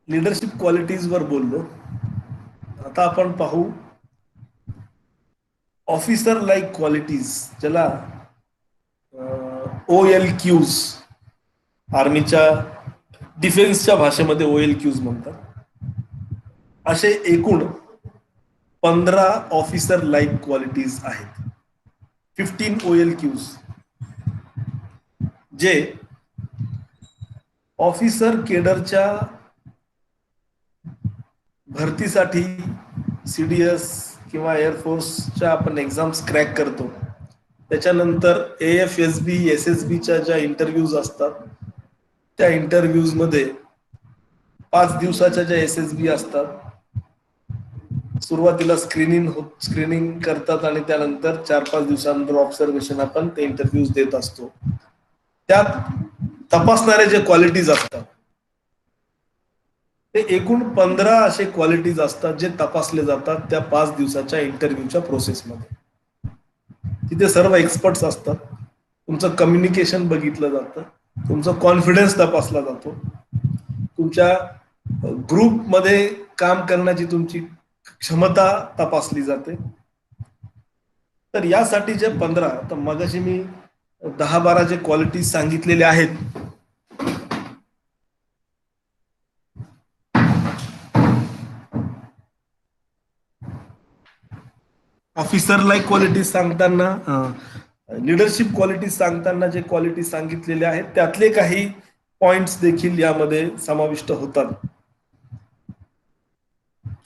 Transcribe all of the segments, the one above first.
Leadership qualities वर बोललो. आता आपण पाहू ऑफिसर लाईक क्वालिटीज, ज्याला OLQs, आर्मीच्या डिफेन्सच्या भाषेमध्ये OLQs म्हणतात. असे एकूण 15 ऑफिसर लाईक क्वालिटीज आहेत. 15 OLQs जे ऑफिसर केडरच्या भरतीसाठी CDS किंवा एअरफोर्सच्या आपण एक्झाम्स क्रॅक करतो, त्याच्यानंतर AFSB SSBच्या ज्या इंटरव्ह्यूज असतात त्या इंटरव्ह्यूज मध्ये 5 दिवसाच्या ज्या SSB असतात, सुरुवातीला स्क्रीनिंग करतात आणि त्यानंतर 4-5 दिवसानंतर ऑब्झर्वेशन आपण ते इंटरव्ह्यूज देत असतो. त्यात तपासणारे जे क्वालिटीज असतात ते एकूण 15 असे क्वालिटीज असतात जे तपासले जातात त्या 5 दिवसाच्या इंटरव्ह्यूच्या प्रोसेसमध्ये. तिथे सर्व एक्सपर्ट्स असतात. तुमचं कम्युनिकेशन बघितलं जातं, तुमचा कॉन्फिडन्स तपासला जातो, तुमच्या ग्रुपमध्ये काम करण्याची तुमची क्षमता तपासली जाते. तर यासाठी जे 15, तर मगाशी मी 10-12 जे क्वालिटीज सांगितलेले आहेत, ऑफिसर लाईक क्वालिटीज सांगताना, लीडरशिप क्वालिटीज सांगताना जे क्वालिटीज सांगितलेले आहेत त्यातले काही पॉइंट्स देखील यामध्ये समाविष्ट होतात.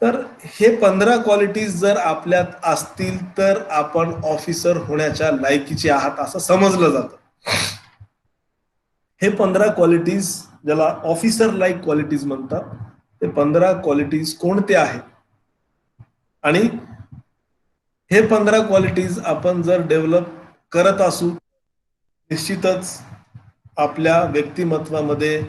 तर हे 15 क्वालिटीज जर आपल्यात असतील तर आपण ऑफिसर होण्याच्या लायकीचे आहात असं समजलं जातं. हे 15 क्वालिटीज, ज्याला ऑफिसर लाईक क्वालिटीज म्हणतात, ते 15 क्वालिटीज कोणते आहेत आणि हे 15 क्वालिटीज आपण जर डेव्हलप करत असू, निश्चितच आपल्या व्यक्तिमत्वामध्ये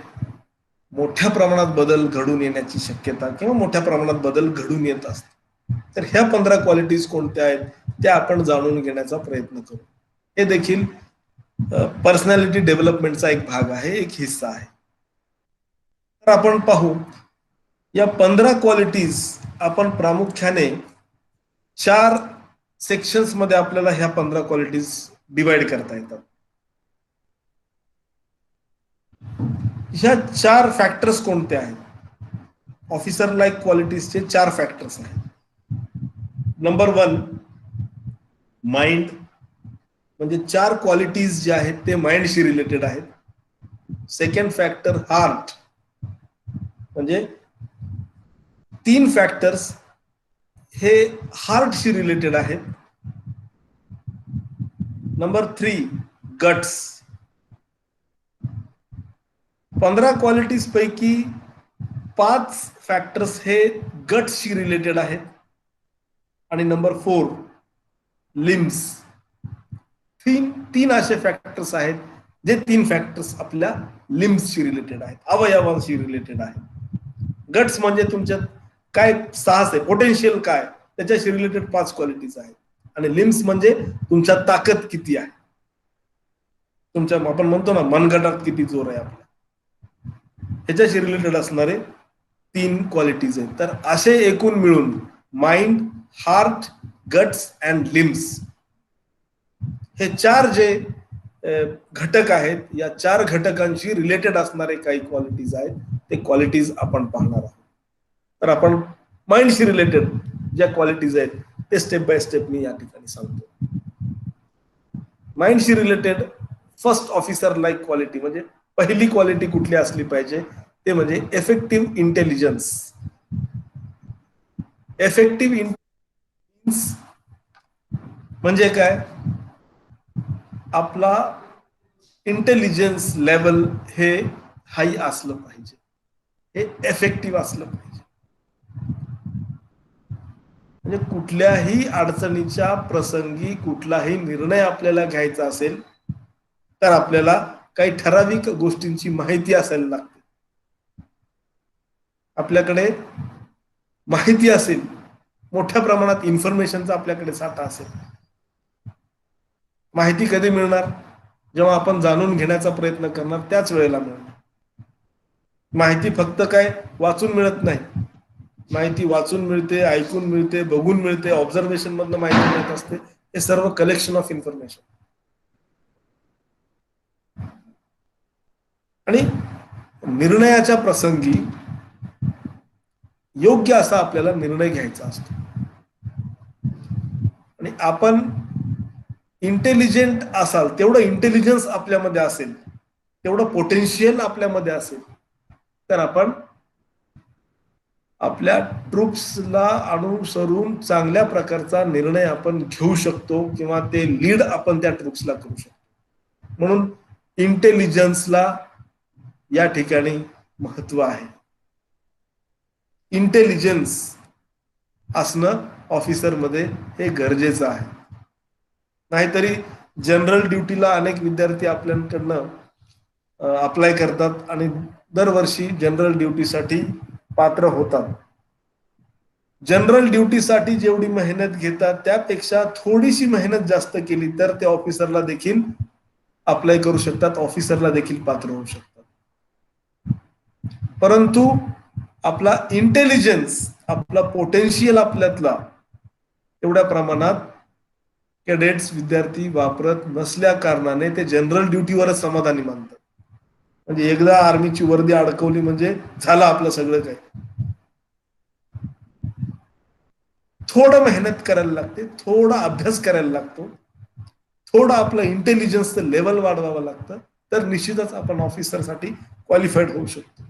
मोठ्या प्रमाणात बदल घडून येण्याची शक्यता किंवा मोठ्या प्रमाणात बदल घडून येत असते. तर ह्या 15 क्वालिटीज कोणत्या आहेत त्या आपण जाणून घेण्याचा प्रयत्न करू. हे देखील पर्सनॅलिटी डेव्हलपमेंटचा एक भाग आहे, एक हिस्सा आहे. तर आपण पाहू, या 15 क्वालिटीज आपण प्रामुख्याने 4 सेक्शन्स मध्ये आपल्याला ह्या 15 क्वालिटीज डिवाइड करता येतात. ह्या 4 फॅक्टर्स कोणते आहेत? ऑफिसर लाईक क्वालिटीजचे 4 फॅक्टर्स आहेत. नंबर 1, माइंड, म्हणजे 4 क्वालिटीज जे आहेत ते माइंडशी रिलेटेड आहेत. सेकंड फॅक्टर हार्ट, म्हणजे 3 फॅक्टर्स हे हार्टशी रिलेटेड आहेत. Number 3, guts. 15 क्वालिटीज पैकी 5 फॅक्टर्स हे गट्सशी रिलेटेड आहेत. आणि नंबर 4, लिम्स. 3 असे फॅक्टर्स आहेत जे 3 फॅक्टर्स आपल्या लिम्सशी रिलेटेड आहेत, अवयवांशी रिलेटेड आहेत. गट्स म्हणजे तुमच्यात काय साहस आहे, पोटेन्शियल काय, त्याच्याशी रिलेटेड 5 क्वालिटीज आहेत. आणि लिम्स म्हणजे तुमच्या ताकद किती आहे, तुमच्या आपण म्हणतो ना मनगटात किती जोर आहे आपल्या, ह्याच्याशी रिलेटेड असणारे 3 क्वालिटीज आहेत. तर असे एकूण मिळून mind, heart, guts and limbs, हे 4 जे घटक आहेत, या 4 घटकांशी रिलेटेड असणारे काही क्वालिटीज आहेत, ते क्वालिटीज आपण पाहणार आहोत. तर आपण माइंडशी रिलेटेड ज्या क्वालिटीज आहेत ते स्टेप बाय स्टेप मी या ठिकाणी सांगतो. माइंडशी related first officer like quality, म्हणजे पहिली क्वालिटी कुठली असली पाहिजे, ते म्हणजे इफेक्टिव्ह इंटेलिजन्स. इफेक्टिव्ह इंटेलिजन्स म्हणजे काय? आपला इंटेलिजन्स लेवल हे हाई असलं पाहिजे, हे इफेक्टिव्ह असलं पाहिजे. म्हणजे कुठल्याही अडचणीच्या प्रसंगी कुठलाही निर्णय आपल्याला घ्यायचा असेल तर आपल्याला काही ठराविक गोष्टींची माहिती असायला लागते. आपल्याकडे माहिती असेल, मोठ्या प्रमाणात इन्फॉर्मेशनचा आपल्याकडे साठा असेल. माहिती कधी मिळणार? जेव्हा आपण जाणून घेण्याचा प्रयत्न करणार त्याच वेळेला मिळणार. माहिती फक्त काय वाचून मिळत नाही, माहिती वाचून मिळते, ऐकून मिळते, बघून मिळते, ऑब्झर्वेशन मधनं माहिती मिळत असते. हे सर्व कलेक्शन ऑफ इन्फॉर्मेशन. आणि निर्णयाच्या प्रसंगी योग्य असा आपल्याला निर्णय घ्यायचा असतो. आणि आपण इंटेलिजंट असाल, तेवढं इंटेलिजन्स आपल्यामध्ये असेल, तेवढं पोटेन्शियल आपल्यामध्ये असेल, तर आपण आपल्या ट्रुप्सला अनुसरून चांगल्या प्रकारचा निर्णय आपण घेऊ शकतो किंवा ते लीड आपण त्या ट्रुप्सला करू शकतो. म्हणून इंटेलिजन्सला या ठिकाणी महत्व आहे. इंटेलिजन्स असणं ऑफिसरमध्ये हे गरजेचं आहे. नाहीतरी जनरल ड्युटीला अनेक विद्यार्थी आपल्याकडनं अप्लाय करतात आणि दरवर्षी जनरल ड्युटीसाठी पात्र होतात. जनरल ड्युटीसाठी जेवढी मेहनत घेतात त्यापेक्षा थोडीशी मेहनत जास्त केली तर ते ऑफिसरला देखील अप्लाय करू शकतात, ऑफिसरला देखील पात्र होऊ शकतात. परंतु आपला इंटेलिजन्स, आपला पोटेन्शियल आपल्यातला एवढ्या प्रमाणात कॅडेट्स विद्यार्थी वापरत नसल्या कारणाने ते जनरल ड्युटीवरच समाधानी मानतात. म्हणजे एकदा आर्मीची वर्दी अडकवली म्हणजे झालं आपलं सगळं काही. थोडं मेहनत करायला लागते, थोडा अभ्यास करायला लागतो, थोडं आपलं इंटेलिजन्सचं लेवल वाढवावं लागतं, तर निश्चितच आपण ऑफिसरसाठी क्वालिफाईड होऊ शकतो.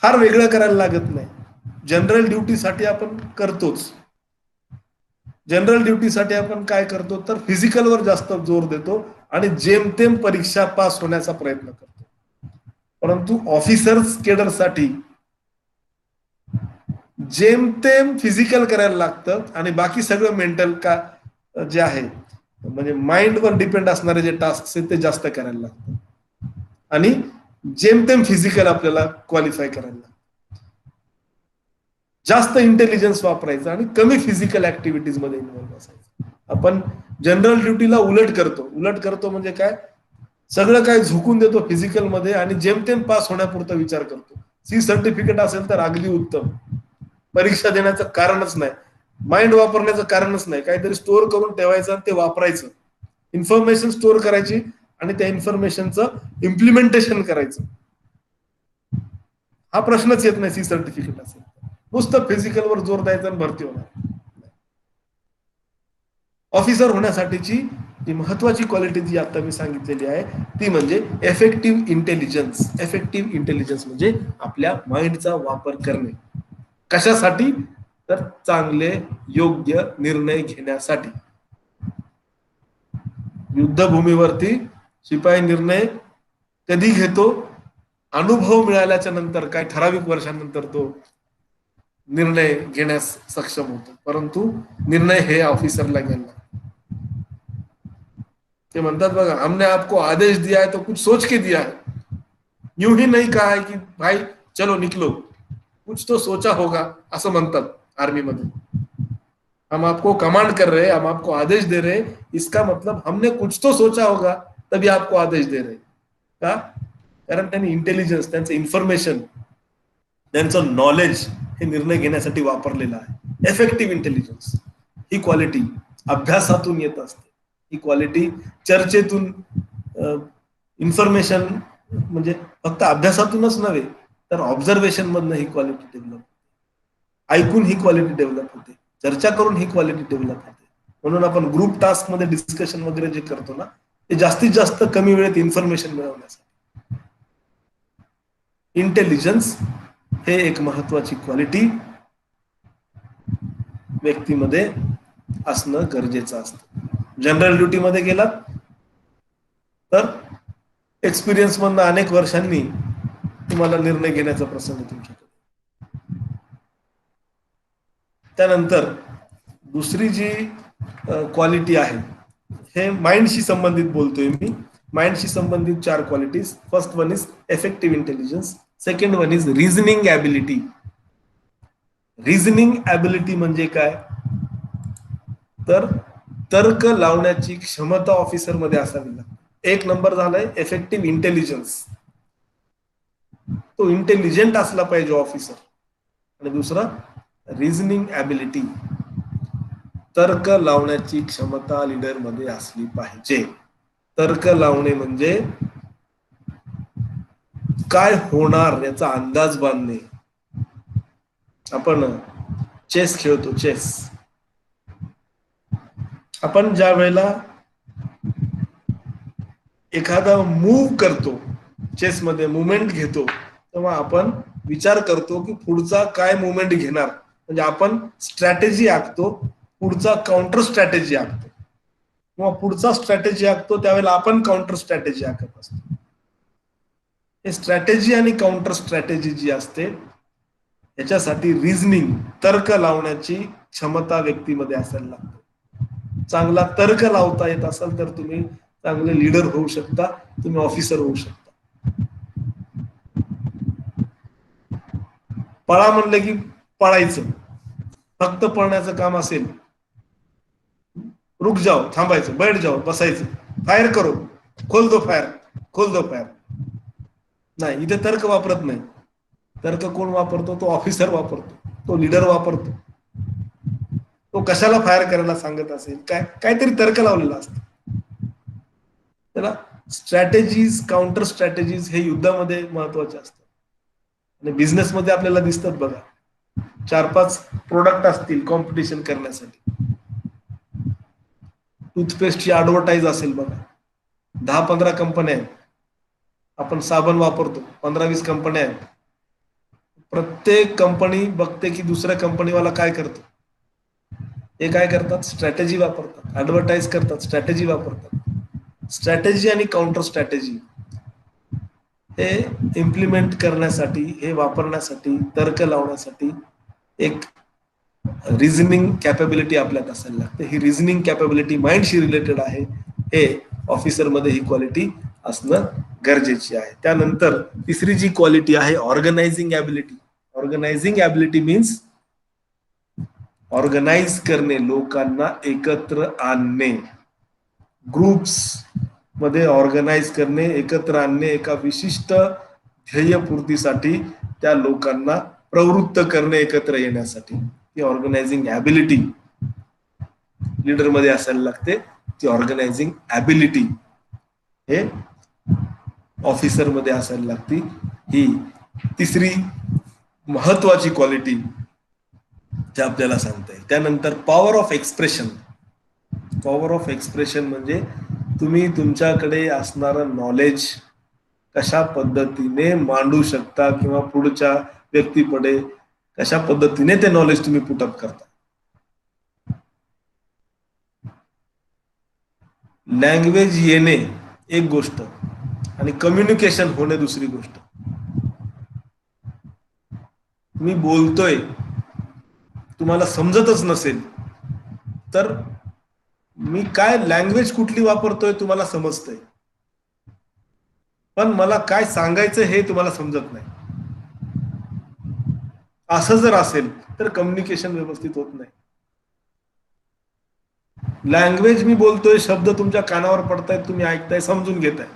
फार वेगळं करायला लागत नाही. जनरल ड्युटीसाठी आपण करतोच. जनरल ड्युटीसाठी आपण काय करतो तर फिजिकलवर जास्त जोर देतो आणि जेमतेम परीक्षा पास होण्याचा प्रयत्न करतो. परंतु ऑफिसर्स केडरसाठी जेमतेम फिजिकल करायला लागतं आणि बाकी सगळं मेंटल का जे आहे म्हणजे माइंडवर डिपेंड असणारे जे टास्क आहेत ते जास्त करायला लागतात आणि जेमतेम फिजिकल आपल्याला क्वालिफाय करायला लागतं. जास्त इंटेलिजन्स वापरायचं आणि कमी फिजिकल ऍक्टिव्हिटीज मध्ये इन्व्हॉल्व्ह असायचं. आपण जनरल ड्युटीला उलट करतो म्हणजे काय, सगळं काय झुकून देतो फिजिकल मध्ये आणि जेमतेम पास होण्यापुरता विचार करतो. सी सर्टिफिकेट असेल तर अगदी उत्तम, परीक्षा देण्याचं कारणच नाही, माइंड वापरण्याचं कारणच नाही. काहीतरी स्टोअर करून ठेवायचं आणि ते वापरायचं, इन्फॉर्मेशन स्टोअर करायची आणि त्या इन्फॉर्मेशनचं इम्प्लिमेंटेशन करायचं. हा प्रश्नच येत नाही सी सर्टिफिकेट असेल. नुसतं फिजिकलवर जोर द्यायचा आणि भरती होणार. ऑफिसर होण्यासाठीची जी महत्वाची क्वालिटी जी आता मी सांगितलेली आहे ती म्हणजे इफेक्टिव्ह इंटेलिजन्स. इफेक्टिव्ह इंटेलिजन्स म्हणजे आपल्या माइंडचा वापर करणे. कशासाठी तर चांगले योग्य निर्णय घेण्यासाठी. युद्धभूमीवरती शिपाई निर्णय कधी घेतो, अनुभव मिळाल्याच्या नंतर, काही ठराविक वर्षांनंतर तो निर्णय घेण्यास सक्षम होतो. परंतु निर्णय हे ऑफिसरला घ्यायला. ते म्हणतात बघा, हमने आपको आदेश दिया है तो कुछ सोच के दिया है, यूं ही नहीं कहा है की भाई चलो निकलो, कुछ तो सोचा होगा, असं म्हणतात आर्मी मध्ये. हम आपको कमांड कर रहे हैं, हम आपको आदेश दे रहे हैं, इसका मतलब हमने कुछ तो सोचा होगा तभी आपको आदेश दे रहे. का? कारण त्यांनी इंटेलिजन्स, त्यांचं इन्फॉर्मेशन, त्यांचं नॉलेज हे निर्णय घेण्यासाठी वापरलेलं आहे. इफेक्टिव्ह इंटेलिजन्स ही क्वालिटी अभ्यासातून येत असते. ही क्वालिटी चर्चेतून, इन्फॉर्मेशन म्हणजे फक्त अभ्यासातूनच नव्हे तर ऑब्झर्वेशन मधनं ही क्वालिटी डेव्हलप, ऐकून ही क्वालिटी डेव्हलप होते, चर्चा करून ही क्वालिटी डेव्हलप होते. म्हणून आपण ग्रुप टास्क मध्ये डिस्कशन वगैरे जे करतो ना ते जास्तीत जास्त कमी वेळेत इन्फॉर्मेशन मिळवण्यासाठी. इंटेलिजन्स हे एक महत्वाची क्वालिटी व्यक्तीमध्ये असणं गरजेचं असतं. जनरल ड्युटी मध्ये गेलात तर एक्सपिरियन्स मधनं अनेक वर्षांनी तुम्हाला निर्णय घेण्याचा प्रसंग तुमच्याकडे. त्यानंतर दुसरी जी क्वालिटी आहे हे माइंडशी संबंधित बोलतोय मी. माइंडशी संबंधित 4 qualities. First one is effective intelligence, second one is reasoning ability. Reasoning ability म्हणजे काय तर तर्क लावण्याची क्षमता ऑफिसर मध्ये असावी लागते. एक नंबर झालाय इफेक्टिव्ह इंटेलिजन्स. तो इंटेलिजंट असला पाहिजे ऑफिसर. आणि दुसरा रिझनिंग ॲबिलिटी, तर्क लावण्याची क्षमता लीडर मध्ये असली पाहिजे. तर्क लावणे म्हणजे काय होणार याचा अंदाज बांधणे. आपण चेस खेळतो, चेस. आपण ज्या वेळेला एखादा मूव्ह करतो, चेस मध्ये मुवमेंट घेतो, तेव्हा आपण विचार करतो की पुढचा काय मुवमेंट घेणार. म्हणजे आपण स्ट्रॅटेजी आखतो, पुढचा काउंटर स्ट्रॅटेजी आखतो, किंवा पुढचा स्ट्रॅटेजी आखतो त्यावेळेला आपण काउंटर स्ट्रॅटेजी आखत असतो. हे स्ट्रॅटेजी आणि काउंटर स्ट्रॅटेजी जी असते याच्यासाठी रिझनिंग, तर्क लावण्याची क्षमता व्यक्तीमध्ये असायला लागते. चांगला तर्क लावता येत असेल तर तुम्ही चांगले लीडर होऊ शकता, तुम्ही ऑफिसर होऊ शकता. पळा म्हणलं की पळायचं, फक्त पळण्याचं काम असेल, रुक जाओ थांबायचं, बैठ जाओ बसायचं, फायर करो, खोल दो फायर, खोल दो फायर. नाही, इथे तर्क वापरत नाही. तर्क कोण वापरतो? तो ऑफिसर वापरतो, तो लीडर वापरतो. तो कशाला फायर करायला सांगत असेल, काहीतरी तर्क लावलेला असतो त्याला. स्ट्रॅटेजीज, काउंटर स्ट्रॅटेजीज हे युद्धामध्ये महत्वाचे असतात. आणि बिझनेसमध्ये आपल्याला दिसतात बघा, 4-5 प्रोडक्ट असतील कॉम्पिटिशन करण्यासाठी. टूथपेस्टची ऍडव्हर्टाईज असेल बघा, 10-15 कंपन्या आहेत. आपण साबण वापरतो, 15-20 कंपन्या आहेत. प्रत्येक कंपनी बघते की दुसऱ्या कंपनीवाला काय करतो. हे काय करतात? स्ट्रॅटेजी वापरतात, ऍडव्हर्टाईज करतात, स्ट्रॅटेजी वापरतात. स्ट्रॅटेजी आणि काउंटर स्ट्रॅटेजी हे इम्प्लिमेंट करण्यासाठी, हे वापरण्यासाठी, तर्क लावण्यासाठी एक रिझनिंग कॅपेबिलिटी आपल्यात असायला लागते. ही रिझनिंग कॅपेबिलिटी माइंडशी रिलेटेड आहे. हे ऑफिसर मध्ये ही क्वालिटी असणं गरजेची आहे. त्यानंतर तिसरी जी क्वालिटी आहे organising ability. Organising ability means organise करणे, लोकांना एकत्र आणणे, ग्रुप्स मध्ये ऑर्गनाइज करणे, एकत्र आणणे, एका विशिष्ट ध्येयपूर्तीसाठी त्या लोकांना प्रवृत्त करणे एकत्र येण्यासाठी. ही ऑर्गनायझिंग ॲबिलिटी लीडर मध्ये असायला लागते. ती ऑर्गनायझिंग ॲबिलिटी हे ऑफिसर मध्ये असायला लागते. ही तिसरी महत्वाची क्वालिटी जे आपल्याला सांगता येईल. त्यानंतर power of expression. Power of expression म्हणजे तुम्ही तुमच्याकडे असणारं नॉलेज कशा पद्धतीने मांडू शकता, किंवा पुढच्या व्यक्तीपुढे कशा पद्धतीने ते नॉलेज तुम्ही पुटअप करता. लँग्वेज येणे एक गोष्ट आणि कम्युनिकेशन होणे दुसरी गोष्ट. मी बोलतोय, तुम्हाला समजतच नसेल तर मी काय लँग्वेज कुठली वापरतोय तुम्हाला समजतंय, पण मला काय सांगायचं हे तुम्हाला समजत नाही. असं जर असेल तर कम्युनिकेशन व्यवस्थित होत नाही. लँग्वेज मी बोलतोय, शब्द तुमच्या कानावर पडतायत, तुम्ही ऐकताय, समजून घेताय,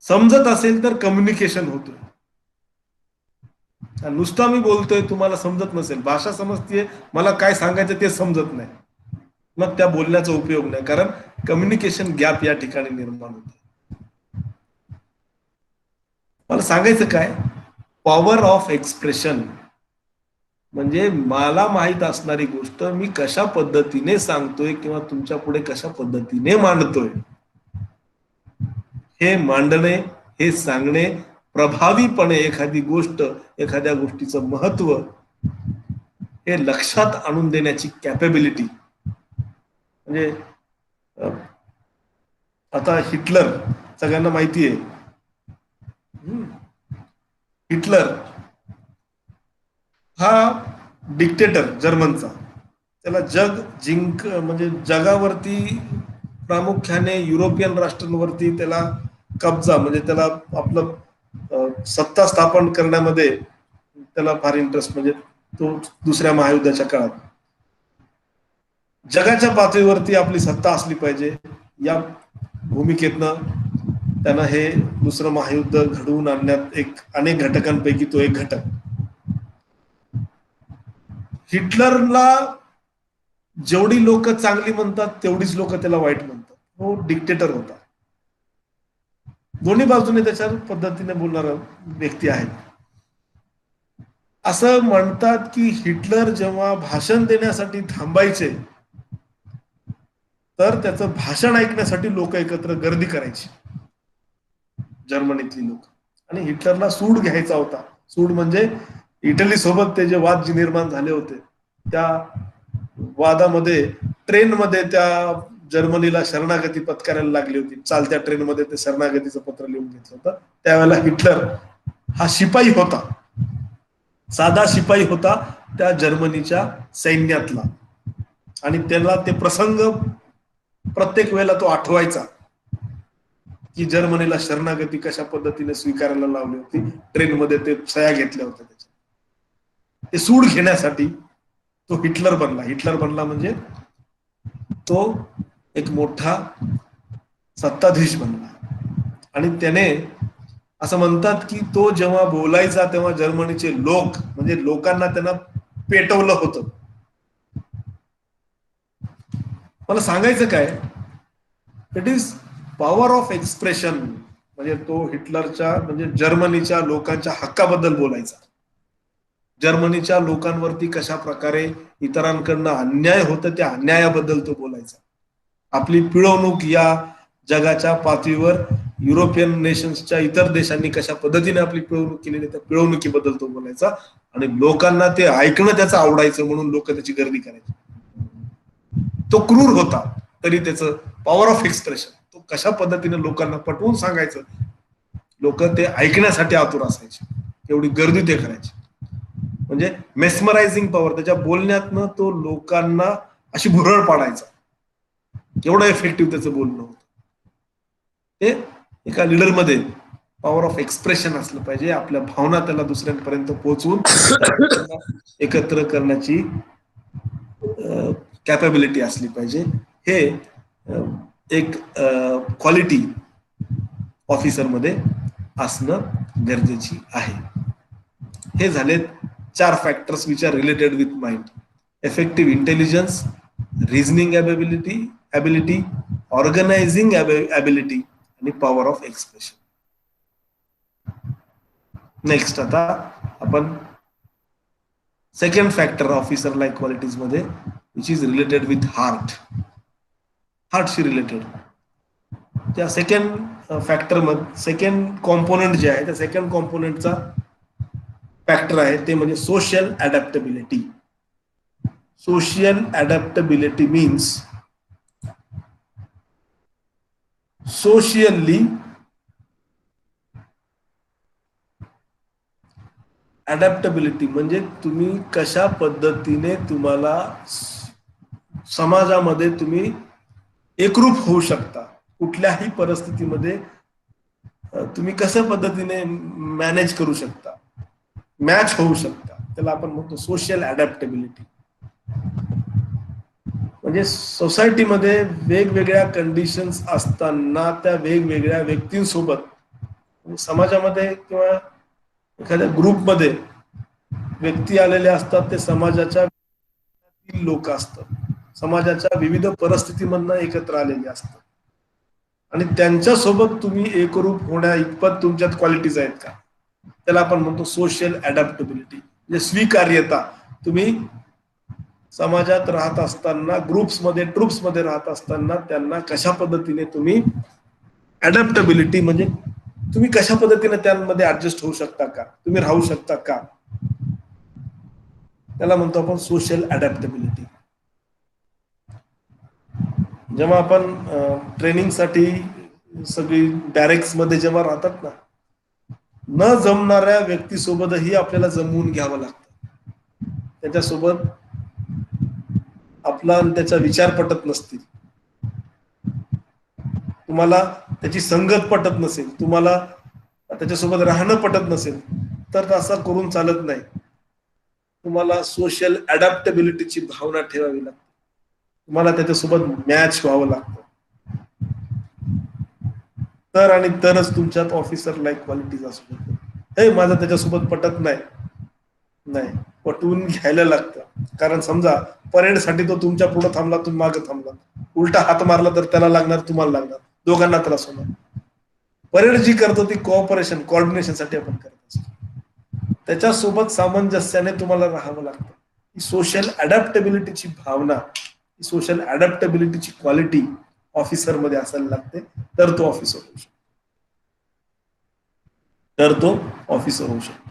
समजत असेल तर कम्युनिकेशन होतोय. नुसता मी बोलतोय, तुम्हाला समजत नसेल, भाषा समजतीये, मला काय सांगायचं ते समजत नाही, मग त्या बोलण्याचा उपयोग नाही, कारण कम्युनिकेशन गॅप या ठिकाणी निर्माण होते. मला सांगायचं काय, पॉवर ऑफ एक्सप्रेशन म्हणजे मला माहित असणारी गोष्ट मी कशा पद्धतीने सांगतोय किंवा तुमच्या पुढे कशा पद्धतीने मांडतोय, हे मांडणे, हे सांगणे, प्रभावीपणे एखादी गोष्ट, एखाद्या गोष्टीचं महत्व हे लक्षात आणून देण्याची कॅपेबिलिटी. म्हणजे आता हिटलर सगळ्यांना माहिती आहे. हिटलर हा डिक्टेटर जर्मनचा, त्याला जग जिंक म्हणजे जगावरती प्रामुख्याने युरोपियन राष्ट्रांवरती त्याला कब्जा, म्हणजे त्याला आपलं सत्ता स्थापन करण्यामध्ये त्याला फार इंटरेस्ट. म्हणजे तो दुसऱ्या महायुद्धाच्या काळात जगाच्या पातळीवरती आपली सत्ता असली पाहिजे या भूमिकेतनं त्यानं हे दुसरं महायुद्ध घडवून आणण्यात अनेक घटकांपैकी तो एक घटक. हिटलरला जेवढी लोक चांगली म्हणतात तेवढीच लोक त्याला वाईट म्हणतात. तो डिक्टेटर होता. दोन्ही बाजूने त्याच्या पद्धतीने बोलणारा व्यक्ती आहे. असं म्हणतात की हिटलर जेव्हा भाषण देण्यासाठी थांबायचे तर त्याचं भाषण ऐकण्यासाठी लोक एकत्र गर्दी करायची, जर्मनीतली लोक. आणि हिटलरला सूड घ्यायचा होता. सूड म्हणजे इटली सोबत ते जे वाद जे निर्माण झाले होते त्या वादामध्ये ट्रेनमध्ये त्या जर्मनीला शरणागती पत्करायला लागली होती. चालत्या ट्रेनमध्ये ते शरणागतीचं पत्र लिहून घेतलं होतं. त्यावेळेला हिटलर हा शिपाई होता, साधा शिपाई होता त्या जर्मनीच्या सैन्यातला. आणि त्याला ते प्रसंग प्रत्येक वेळेला तो आठवायचा की जर्मनीला शरणागती कशा पद्धतीने स्वीकारायला लावली होती. ट्रेनमध्ये ते सह्या घेतल्या होत्या त्याच्या. ते सूड घेण्यासाठी तो हिटलर बनला. हिटलर बनला म्हणजे तो एक मोठा सत्ताधीश बनला. आणि त्याने असं म्हणतात की तो जेव्हा बोलायचा तेव्हा जर्मनीचे लोक म्हणजे लोकांना त्यांना पेटवलं होतं. मला सांगायचं काय, it is power of expression. म्हणजे तो हिटलरच्या म्हणजे जर्मनीच्या लोकांच्या हक्काबद्दल बोलायचा. जर्मनीच्या लोकांवरती कशा प्रकारे इतरांकडनं अन्याय होतं त्या अन्यायाबद्दल तो बोलायचा. आपली पिळवणूक या जगाच्या पातळीवर युरोपियन नेशन्सच्या इतर देशांनी कशा पद्धतीने आपली पिळवणूक केलेली त्या पिळवणुकीबद्दल तो बोलायचा. आणि लोकांना ते ऐकणं त्याचं आवडायचं म्हणून लोक त्याची गर्दी करायची. तो क्रूर होता तरी त्याचं पॉवर ऑफ एक्सप्रेशन, तो कशा पद्धतीने लोकांना पटवून सांगायचं, लोक ते ऐकण्यासाठी आतुर असायचे, एवढी गर्दी ते करायचे. म्हणजे मेस्मरायझिंग पॉवर त्याच्या बोलण्यातनं तो लोकांना अशी भुरळ पाडायचा. एवढं इफेक्टिव्ह त्याचं बोलणं होतं. ते एका लीडरमध्ये पॉवर ऑफ एक्सप्रेशन असलं पाहिजे. आपल्या भावना त्याला दुसऱ्यांपर्यंत पोहोचवून एकत्र करण्याची कॅपॅबिलिटी असली पाहिजे. हे एक क्वालिटी ऑफिसरमध्ये असणं गरजेची आहे. हे झालेत 4 factors which are related with mind. Effective intelligence, reasoning ability, organising ability आणि पॉवर ऑफ एक्सप्रेशन. नेक्स्ट आता आपण second factor officer like qualities मध्ये विच इज रिलेटेड विथ हार्टशी रिलेटेड. त्या सेकंड फॅक्टर मध्ये सेकंड कॉम्पोनंट जे आहे त्या सेकंड कॉम्पोनंटचा फॅक्टर आहे ते म्हणजे social adaptability. Social adaptability means socially adaptability म्हणजे तुम्ही कशा पद्धतीने तुम्हाला समाजामध्ये तुम्ही एकरूप होऊ शकता, कुठल्याही परिस्थितीमध्ये तुम्ही कशा पद्धतीने मॅनेज करू शकता, मॅच होऊ शकता, त्याला आपण म्हणतो सोशल अडॅप्टेबिलिटी. म्हणजे सोसायटीमध्ये वेगवेगळ्या कंडिशन्स असताना त्या वेगवेगळ्या व्यक्तींसोबत समाजामध्ये किंवा एखाद्या ग्रुपमध्ये व्यक्ती आलेले असतात. ते समाजाच्या लोक असतात, समाजाच्या विविध परिस्थितीमधनं एकत्र आलेले असतात आणि त्यांच्यासोबत तुम्ही एकरूप होण्या इतपत तुमच्यात क्वालिटीज आहेत का, त्याला आपण म्हणतो सोशल अडॅप्टेबिलिटी. म्हणजे स्वीकार्यता. तुम्ही समाजात राहत असताना ट्रुप्समध्ये राहत असताना त्यांना कशा पद्धतीने तुम्ही अडॅप्टेबिलिटी म्हणजे तुम्ही कशा पद्धतीने त्यांमध्ये ऍडजस्ट होऊ शकता का, तुम्ही राहू शकता का, त्याला म्हणतो आपण सोशल अडॅप्टेबिलिटी. जेव्हा आपण ट्रेनिंगसाठी सगळी बॅरेक्स मध्ये जेव्हा राहतात ना, न जमणाऱ्या व्यक्तीसोबतही आपल्याला जमवून घ्यावं लागतं. त्याच्यासोबत आपला त्याचा विचार पटत नसतील, तुम्हाला त्याची संगत पटत नसेल, तुम्हाला त्याच्यासोबत राहणं पटत नसेल तर असं करून चालत नाही. तुम्हाला सोशल अडॅप्टेबिलिटीची भावना ठेवावी लागते. तुम्हाला त्याच्यासोबत मॅच व्हावं लागतं. तर आणि तरच तुमच्यात ऑफिसर लाईक क्वालिटीज असू शकतात. हे माझं त्याच्यासोबत पटत नाही, नाही, पटवून घ्यायला लागतं. कारण समजा परेडसाठी तो तुमच्या पुढे थांबला, तुम्ही मागे थांबला, उलटा हात मारला तर त्याला लागणार, तुम्हाला लागणार, दोघांना त्रास होणार. परेड जी करतो ती कोऑपरेशन कोऑर्डिनेशनसाठी आपण करत असतो. त्याच्यासोबत सामंजस्याने तुम्हाला राहावं लागतं. ही सोशल अडॅप्टेबिलिटीची भावना, ही सोशल अडॅप्टेबिलिटीची क्वालिटी ऑफिसर मध्ये असायला लागते, तर तो ऑफिसर होऊ शकतो, तर तो ऑफिसर होऊ शकतो.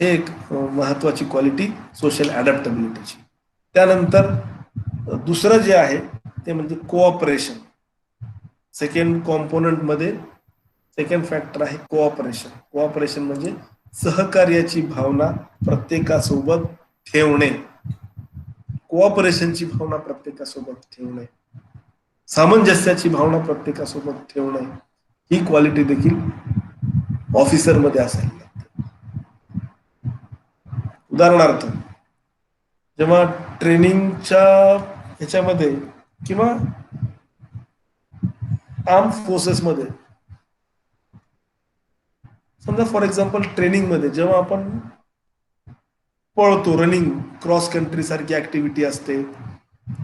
हे एक महत्वाची क्वालिटी सोशल अडॅप्टेबिलिटीची. त्यानंतर दुसरं जे आहे ते म्हणजे कोऑपरेशन. सेकंड कॉम्पोनंट मध्ये सेकंड फॅक्टर आहे कोऑपरेशन. कोऑपरेशन म्हणजे सहकार्याची भावना प्रत्येकासोबत ठेवणे, कोऑपरेशनची भावना प्रत्येकासोबत ठेवणे, सामंजस्याची भावना प्रत्येकासोबत ठेवणे, ही क्वालिटी देखील ऑफिसर मध्ये असायला लागते. उदाहरणार्थ जेव्हा ट्रेनिंगच्या ह्याच्यामध्ये किंवा आर्म फोर्सेस मध्ये, समजा फॉर एक्झाम्पल ट्रेनिंग मध्ये जेव्हा आपण पळतो, रनिंग क्रॉस कंट्री सारखी ऍक्टिव्हिटी असते,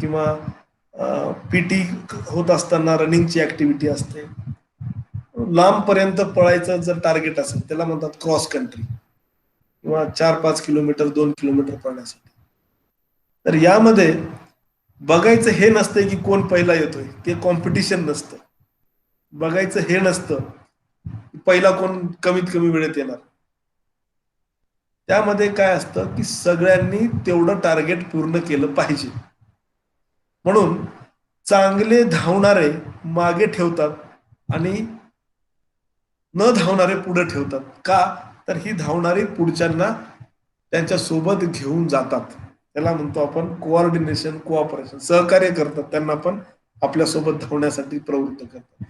किंवा पीटी होत असताना रनिंगची ऍक्टिव्हिटी असते, लांब पर्यंत पळायचं जर टार्गेट असेल त्याला म्हणतात क्रॉस कंट्री, किंवा 4-5 किलोमीटर 2 किलोमीटर पळण्यासाठी. तर यामध्ये बघायचं हे नसतंय की कोण पहिला येतोय, ते कॉम्पिटिशन नसतं. बघायचं हे नसतं पहिला कोण कमीत कमी वेळेत येणार. त्यामध्ये काय असतं की सगळ्यांनी तेवढं टार्गेट पूर्ण केलं पाहिजे. म्हणून चांगले धावणारे मागे ठेवतात आणि न धावणारे पुढे ठेवतात. का? तर ही धावणारी पुढच्यांना त्यांच्या सोबत घेऊन जातात. त्याला म्हणतो आपण कोऑर्डिनेशन, कोऑपरेशन. सहकार्य करतात, त्यांना पण आपल्या सोबत धावण्यासाठी प्रवृत्त करतात.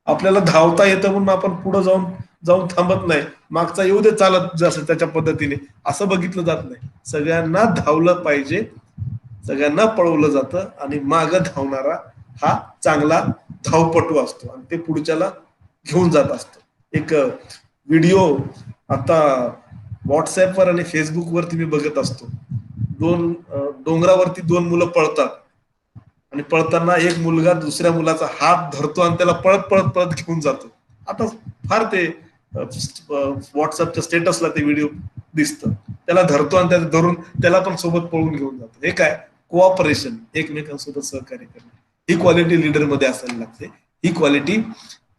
आपल्याला धावता येतं म्हणून आपण पुढे जाऊन जाऊन थांबत नाही, मागचा येऊ दे चालत जसं त्याच्या पद्धतीने, असं बघितलं जात नाही. सगळ्यांना धावलं पाहिजे, सगळ्यांना पळवलं जातं, आणि माग धावणारा हा चांगला धावपटू असतो आणि ते पुढच्याला घेऊन जात असतो. एक व्हिडिओ आता व्हॉट्सअपवर आणि फेसबुकवरती मी बघत असतो. डोंगरावरती 2 मुलं पळतात आणि पळताना एक मुलगा दुसऱ्या मुलाचा हात धरतो आणि त्याला पळत पळत पळत घेऊन जातो. आता फार ते व्हॉट्सअपच्या स्टेटसला ते व्हिडिओ दिसतं. त्याला धरतो आणि त्याला धरून त्याला पण सोबत पळून घेऊन जातो. हे काय? कोऑपरेशन, एकमेकांसोबत सहकार्य करणे. ही क्वालिटी लीडर मध्ये असायला लागते, ही क्वालिटी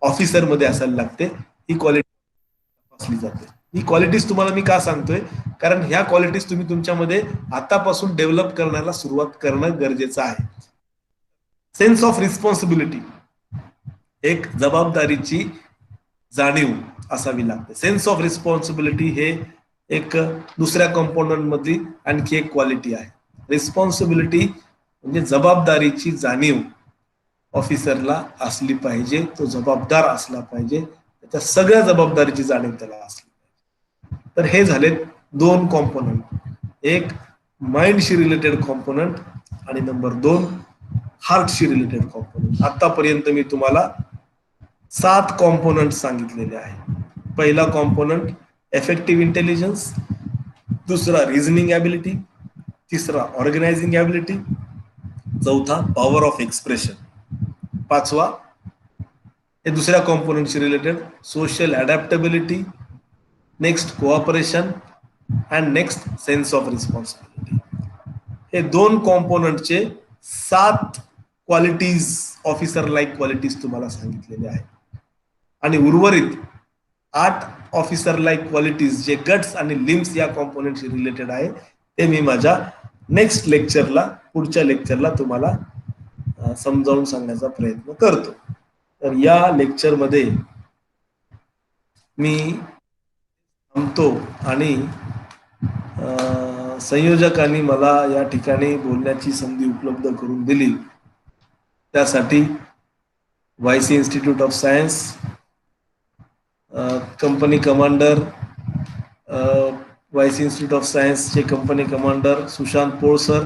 ऑफिसर मध्ये असायला लागते, ही क्वालिटी असली जाते. ही क्वालिटीज तुम्हाला मी का सांगतोय? कारण ह्या क्वालिटीज तुम्ही तुमच्यामध्ये आतापासून डेव्हलप करण्याला सुरुवात करणं गरजेचं आहे. सेन्स ऑफ रिस्पॉन्सिबिलिटी, एक जबाबदारीची जाणीव असावी लागते. सेन्स ऑफ रिस्पॉन्सिबिलिटी हे एक दुसऱ्या कंपोनंट मधली आणखी एक क्वालिटी आहे. रिस्पॉन्सिबिलिटी म्हणजे जबाबदारीची जाणीव ऑफिसरला असली पाहिजे, तो जबाबदार असला पाहिजे, त्याच्या सगळ्या जबाबदारीची जाणीव त्याला असली पाहिजे. तर हे झाले 2 कॉम्पोनंट, एक माइंडशी रिलेटेड कॉम्पोनंट आणि नंबर 2 हार्टशी रिलेटेड कॉम्पोनंट. आतापर्यंत मी तुम्हाला 7 कॉम्पोनंट सांगितलेले आहे. पहिला कॉम्पोनंट इफेक्टिव्ह इंटेलिजन्स, दुसरा रिझनिंग ॲबिलिटी, तिसरा ऑर्गनायझिंग ॲबिलिटी, चौथा पॉवर ऑफ एक्सप्रेशन, पाचवा हे दुसऱ्या कॉम्पोनंटशी related social adaptability, next cooperation and next sense of responsibility. हे 2 कॉम्पोनंटचे 7 क्वालिटीज, ऑफिसर लाईक क्वालिटीज तुम्हाला सांगितलेले आहेत. आणि उर्वरित 8 ऑफिसर लाईक क्वालिटीज जे गट्स आणि लिम्स या कॉम्पोनंटशी रिलेटेड आहे, ते मी माझ्या नेक्स्ट लेक्चरला, पुढच्या लेक्चरला तुम्हाला समजावून सांगण्याचा प्रयत्न करतो. तर या लेक्चरमध्ये मी थांबतो आणि संयोजकांनी मला या ठिकाणी बोलण्याची संधी उपलब्ध करून दिली, त्यासाठी YC institute of science, company commander, YC institute of सायन्सचे company commander Sushant Pol sir,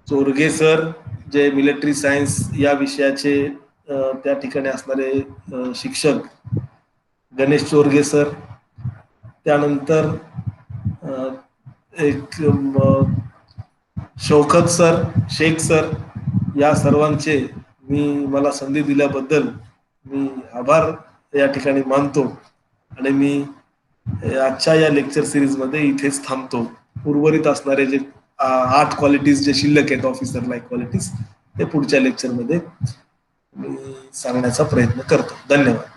Chorge sir जे मिलिटरी सायन्स या विषयाचे त्या ठिकाणी असणारे शिक्षक गणेश चोरगे सर, त्यानंतर एक शौकत सर, शेख सर, या सर्वांचे मला संधी दिल्याबद्दल मी आभार या ठिकाणी मानतो आणि मी आजच्या या लेक्चर सिरीज मध्ये इथेच थांबतो. उर्वरित असणारे जे 8 क्वालिटीज जे शिल्लक आहेत ऑफिसर लाईक क्वालिटीज ते पुढच्या लेक्चर मध्ये मी सांगण्याचा प्रयत्न करतो. धन्यवाद.